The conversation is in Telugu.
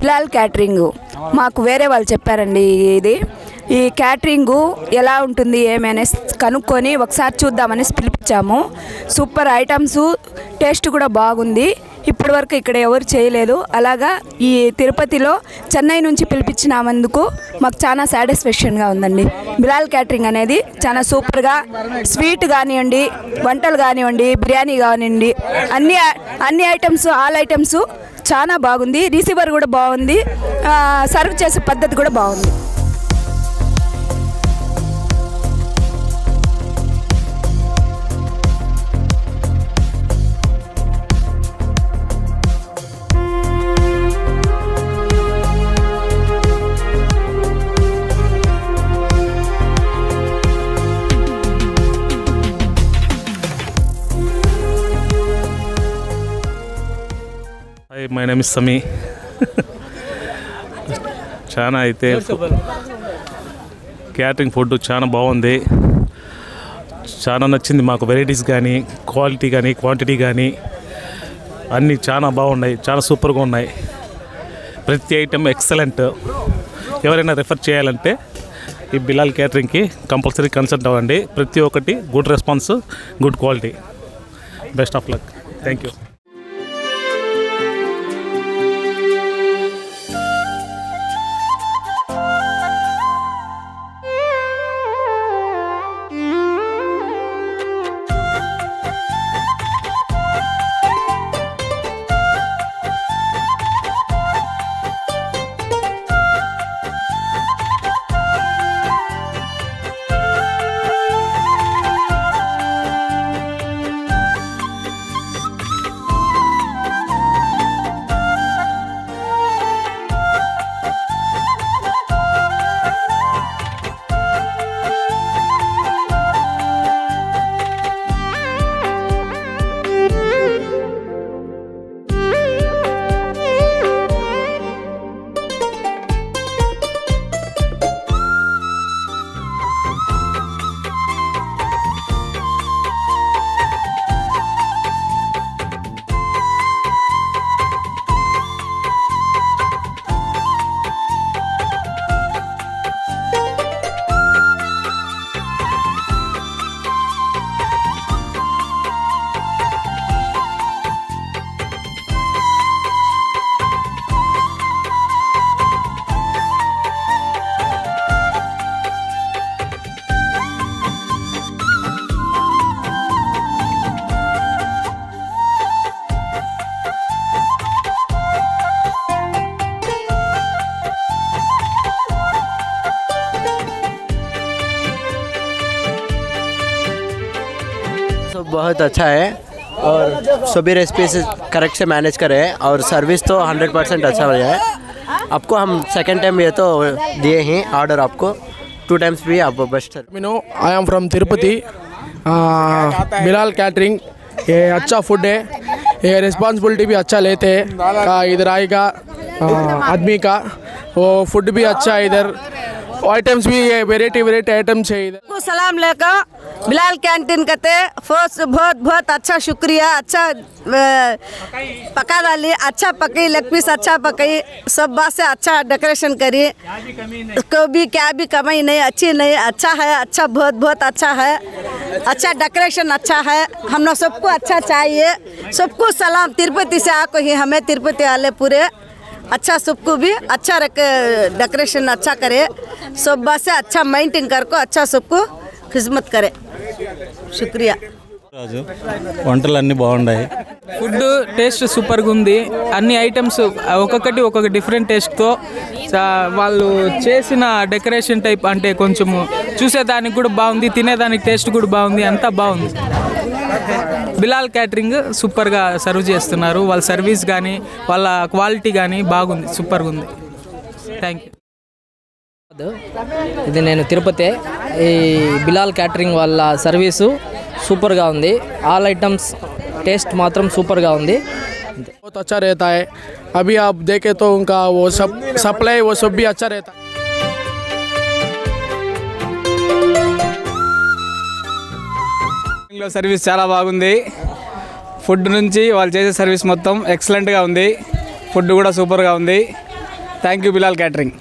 బిలాల్ క్యాటరింగ్ మాకు వేరే వాళ్ళు చెప్పారండి. ఈ క్యాటరింగు ఎలా ఉంటుంది ఏమనేసి కనుక్కొని ఒకసారి చూద్దామని పిలిపించాము. సూపర్ ఐటమ్స్, టేస్ట్ కూడా బాగుంది. ఇప్పటి వరకు ఇక్కడ ఎవరు చేయలేదు. అలాగా ఈ తిరుపతిలో చెన్నై నుంచి పిలిపించినందుకు మాకు చాలా సాటిస్ఫాక్షన్గా ఉందండి. బిలాల్ క్యాటరింగ్ అనేది చాలా సూపర్గా, స్వీట్ కానివ్వండి, వంటలు కానివ్వండి, బిర్యానీ కానివ్వండి, అన్ని ఐటమ్స్, ఆల్ ఐటమ్స్ చాలా బాగుంది. రిసీవర్ కూడా బాగుంది. సర్వ్ చేసే పద్ధతి కూడా బాగుంది. మై నేమ్ ఇస్ సమీ. చాలా అయితే క్యాటరింగ్ ఫుడ్ చాలా బాగుంది. చాలా నచ్చింది మాకు. వెరైటీస్ కానీ, క్వాలిటీ కానీ, క్వాంటిటీ కానీ అన్నీ చాలా బాగున్నాయి. చాలా సూపర్గా ఉన్నాయి. ప్రతి ఐటెం ఎక్సలెంట్. ఎవరైనా రిఫర్ చేయాలంటే ఈ బిలాల్ క్యాటరింగ్కి కంపల్సరీ కన్సల్ట్ అవ్వండి. ప్రతి ఒక్కటి good response, good quality. Best of luck. Thank you. बहुत अच्छा है और सभी रेसिपीज करेक्ट से मैनेज करे और सर्विस तो 100% अच्छा हो है. आपको हम सेकंड टाइम ये तो दिए हैं ऑर्डर, आपको 2 टाइम्स भी आप best. I am from Tirupati. Bilal catering ये अच्छा फूड है. ये रिस्पॉन्सिबिलिटी भी अच्छा लेते हैं. इधर आएगा आदमी का वो फूड भी अच्छा है. इधर आइटम्स भी ये वेराइटी आइटम्स है. इधर को सलाम लेकर बिलाल कैंटीन कहते फर्स्ट बहुत बहुत अच्छा शुक्रिया. अच्छा पका डाली, अच्छा पकी, लेग पीस अच्छा पकी, सब बात से अच्छा डेकोरेशन करी. कभी क्या भी कमाई नहीं, अच्छी नहीं, अच्छा है. अच्छा बहुत बहुत अच्छा है. अच्छा डेकोरेशन अच्छा है. हम लोग सबको अच्छा चाहिए. सबको सलाम. तिरुपति से आको ही हमें तिरुपति वाले पूरे अच्छा सबको भी अच्छा डेकोरेशन अच्छा करे. सब बात से अच्छा मेंटेन कर को अच्छा सबको खिदमत करे. शुक्रिया. రాజు వంటలు అన్నీ బాగున్నాయి. ఫుడ్ టేస్ట్ సూపర్గా ఉంది. అన్ని ఐటమ్స్ ఒక్కొక్కటి ఒక్కొక్క డిఫరెంట్ టేస్ట్తో వాళ్ళు చేసిన డెకరేషన్ టైప్ అంటే కొంచెము చూసేదానికి కూడా బాగుంది, తినేదానికి టేస్ట్ కూడా బాగుంది, అంతా బాగుంది. బిలాల్ క్యాటరింగ్ సూపర్గా సర్వ్ చేస్తున్నారు. వాళ్ళ సర్వీస్ కానీ వాళ్ళ క్వాలిటీ కానీ బాగుంది, సూపర్గా ఉంది. Thank you. ఇది నేను తిరుపతి. ఈ బిలాల్ క్యాటరింగ్ వాళ్ళ సర్వీసు సూపర్గా ఉంది. ఆల్ ఐటమ్స్ टेस्ट मात्रम सूपर गा उंदी. बहुत अच्छा रहता है. अभी आप देखें तो उनका वो सब सप्लाई वो सब भी अच्छा रहता है. सर्विस చాలా బాగుంది. ఫుడ్ నుంచి వాళ్ళు చేసే సర్వీస్ మొత్తం ఎక్సలెంట్ గా ఉంది. ఫుడ్ కూడా సూపర్ గా ఉంది. Thank you Bilal catering.